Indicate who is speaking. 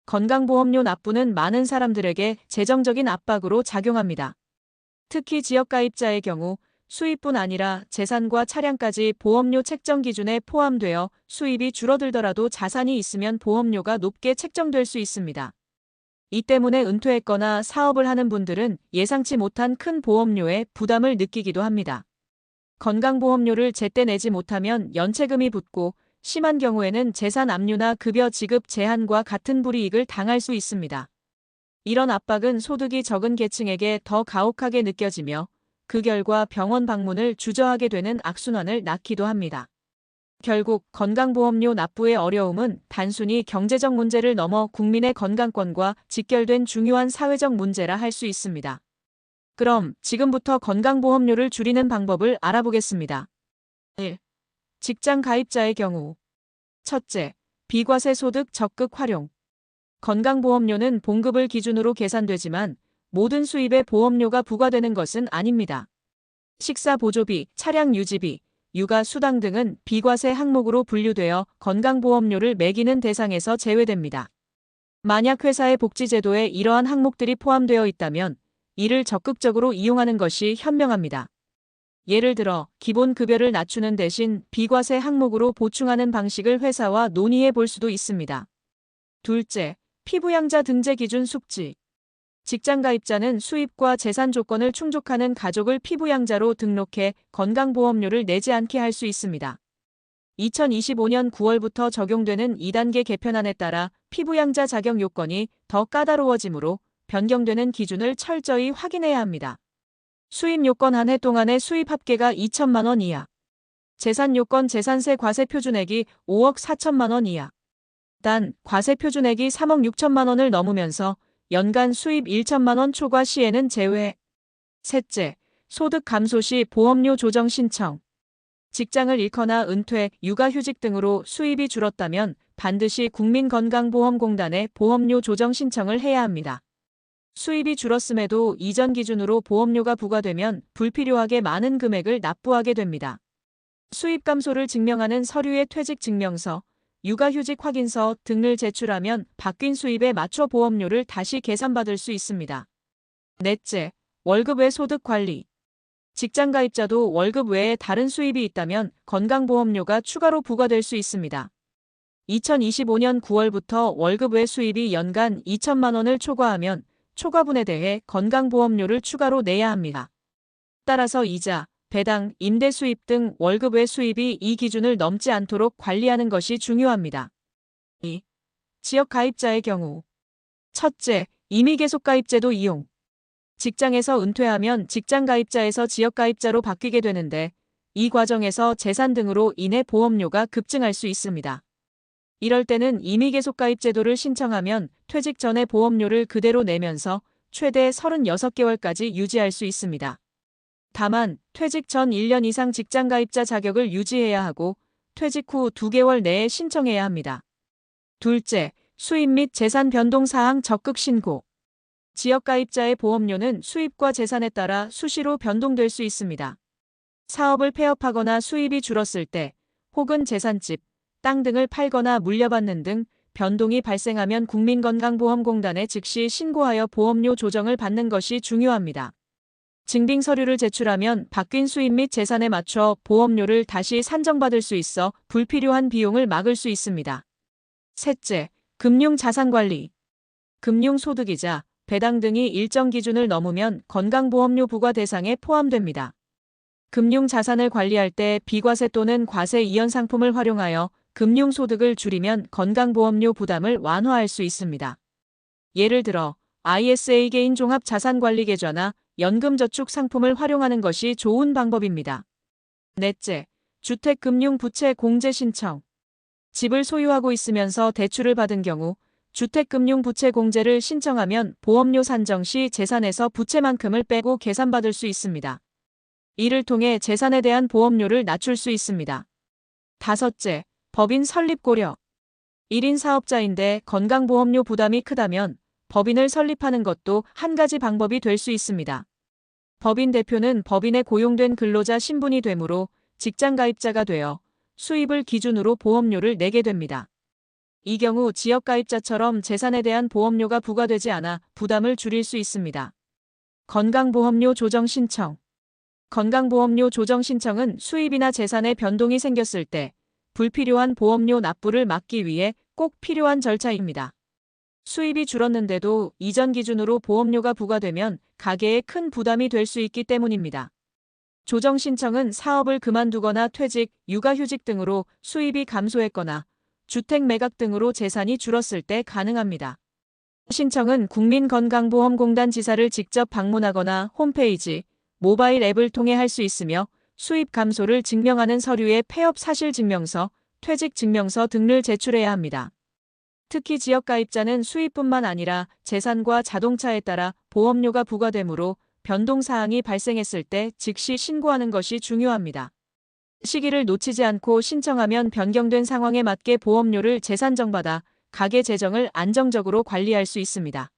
Speaker 1: 건강보험료 납부는 많은 사람들에게 재정적인 압박으로 작용합니다. 특히 지역가입자의 경우 수입뿐 아니라 재산과 차량까지 보험료 책정 기준에 포함되어 수입이 줄어들더라도 자산이 있으면 보험료가 높게 책정될 수 있습니다. 이 때문에 은퇴했거나 사업을 하는 분들은 예상치 못한 큰 보험료에 부담을 느끼기도 합니다. 건강보험료를 제때 내지 못하면 연체금이 붙고 심한 경우에는 재산 압류나 급여 지급 제한과 같은 불이익을 당할 수 있습니다. 이런 압박은 소득이 적은 계층에게 더 가혹하게 느껴지며 그 결과 병원 방문을 주저하게 되는 악순환을 낳기도 합니다. 결국 건강보험료 납부의 어려움은 단순히 경제적 문제를 넘어 국민의 건강권과 직결된 중요한 사회적 문제라 할 수 있습니다. 그럼 지금부터 건강보험료를 줄이는 방법을 알아보겠습니다. 1. 직장 가입자의 경우. 첫째, 비과세 소득 적극 활용. 건강보험료는 봉급을 기준으로 계산되지만 모든 수입에 보험료가 부과되는 것은 아닙니다. 식사 보조비, 차량 유지비, 육아 수당 등은 비과세 항목으로 분류되어 건강보험료를 매기는 대상에서 제외됩니다. 만약 회사의 복지제도에 이러한 항목들이 포함되어 있다면 이를 적극적으로 이용하는 것이 현명합니다. 예를 들어 기본급여를 낮추는 대신 비과세 항목으로 보충하는 방식을 회사와 논의해 볼 수도 있습니다. 둘째, 피부양자 등재 기준 숙지. 직장가입자는 수입과 재산 조건을 충족하는 가족을 피부양자로 등록해 건강보험료를 내지 않게 할 수 있습니다. 2025년 9월부터 적용되는 2단계 개편안에 따라 피부양자 자격 요건이 더 까다로워지므로 변경되는 기준을 철저히 확인해야 합니다. 수입 요건 한 해 동안의 수입 합계가 2천만 원 이하. 재산 요건 재산세 과세 표준액이 5억 4천만 원 이하. 단, 과세 표준액이 3억 6천만 원을 넘으면서 연간 수입 1천만 원 초과 시에는 제외. 셋째, 소득 감소 시 보험료 조정 신청. 직장을 잃거나 은퇴, 육아휴직 등으로 수입이 줄었다면 반드시 국민건강보험공단에 보험료 조정 신청을 해야 합니다. 수입이 줄었음에도 이전 기준으로 보험료가 부과되면 불필요하게 많은 금액을 납부하게 됩니다. 수입 감소를 증명하는 서류의 퇴직 증명서, 육아휴직 확인서 등을 제출하면 바뀐 수입에 맞춰 보험료를 다시 계산받을 수 있습니다. 넷째, 월급 외 소득 관리. 직장가입자도 월급 외에 다른 수입이 있다면 건강보험료가 추가로 부과될 수 있습니다. 2025년 9월부터 월급 외 수입이 연간 2천만 원을 초과하면 초과분에 대해 건강보험료를 추가로 내야 합니다. 따라서 이자, 배당, 임대 수입 등 월급 외 수입이 이 기준을 넘지 않도록 관리하는 것이 중요합니다. 2. 지역 가입자의 경우. 첫째, 임의계속가입제도 이용. 직장에서 은퇴하면 직장가입자에서 지역가입자로 바뀌게 되는데 이 과정에서 재산 등으로 인해 보험료가 급증할 수 있습니다. 이럴 때는 임의계속가입 제도를 신청하면 퇴직 전에 보험료를 그대로 내면서 최대 36개월까지 유지할 수 있습니다. 다만 퇴직 전 1년 이상 직장가입자 자격을 유지해야 하고 퇴직 후 2개월 내에 신청해야 합니다. 둘째, 수입 및 재산 변동 사항 적극 신고. 지역가입자의 보험료는 수입과 재산에 따라 수시로 변동될 수 있습니다. 사업을 폐업하거나 수입이 줄었을 때 혹은 재산집, 땅 등을 팔거나 물려받는 등 변동이 발생하면 국민건강보험공단에 즉시 신고하여 보험료 조정을 받는 것이 중요합니다. 증빙 서류를 제출하면 바뀐 수입 및 재산에 맞춰 보험료를 다시 산정받을 수 있어 불필요한 비용을 막을 수 있습니다. 셋째, 금융자산관리. 금융소득이자 배당 등이 일정 기준을 넘으면 건강보험료 부과 대상에 포함됩니다. 금융자산을 관리할 때 비과세 또는 과세 이연 상품을 활용하여 금융소득을 줄이면 건강보험료 부담을 완화할 수 있습니다. 예를 들어 ISA 개인 종합자산관리 계좌나 연금저축 상품을 활용하는 것이 좋은 방법입니다. 넷째, 주택금융부채 공제 신청. 집을 소유하고 있으면서 대출을 받은 경우 주택금융부채 공제를 신청하면 보험료 산정 시 재산에서 부채만큼을 빼고 계산받을 수 있습니다. 이를 통해 재산에 대한 보험료를 낮출 수 있습니다. 다섯째, 법인 설립 고려. 1인 사업자인데 건강보험료 부담이 크다면 법인을 설립하는 것도 한 가지 방법이 될 수 있습니다. 법인 대표는 법인에 고용된 근로자 신분이 되므로 직장가입자가 되어 수입을 기준으로 보험료를 내게 됩니다. 이 경우 지역가입자처럼 재산에 대한 보험료가 부과되지 않아 부담을 줄일 수 있습니다. 건강보험료 조정 신청. 건강보험료 조정 신청은 수입이나 재산에 변동이 생겼을 때 불필요한 보험료 납부를 막기 위해 꼭 필요한 절차입니다. 수입이 줄었는데도 이전 기준으로 보험료가 부과되면 가계에 큰 부담이 될 수 있기 때문입니다. 조정 신청은 사업을 그만두거나 퇴직, 육아휴직 등으로 수입이 감소했거나 주택 매각 등으로 재산이 줄었을 때 가능합니다. 신청은 국민건강보험공단 지사를 직접 방문하거나 홈페이지, 모바일 앱을 통해 할 수 있으며 수입 감소를 증명하는 서류에 폐업 사실증명서, 퇴직 증명서 등을 제출해야 합니다. 특히 지역가입자는 수입뿐만 아니라 재산과 자동차에 따라 보험료가 부과되므로 변동사항이 발생했을 때 즉시 신고하는 것이 중요합니다. 시기를 놓치지 않고 신청하면 변경된 상황에 맞게 보험료를 재산정받아 가계 재정을 안정적으로 관리할 수 있습니다.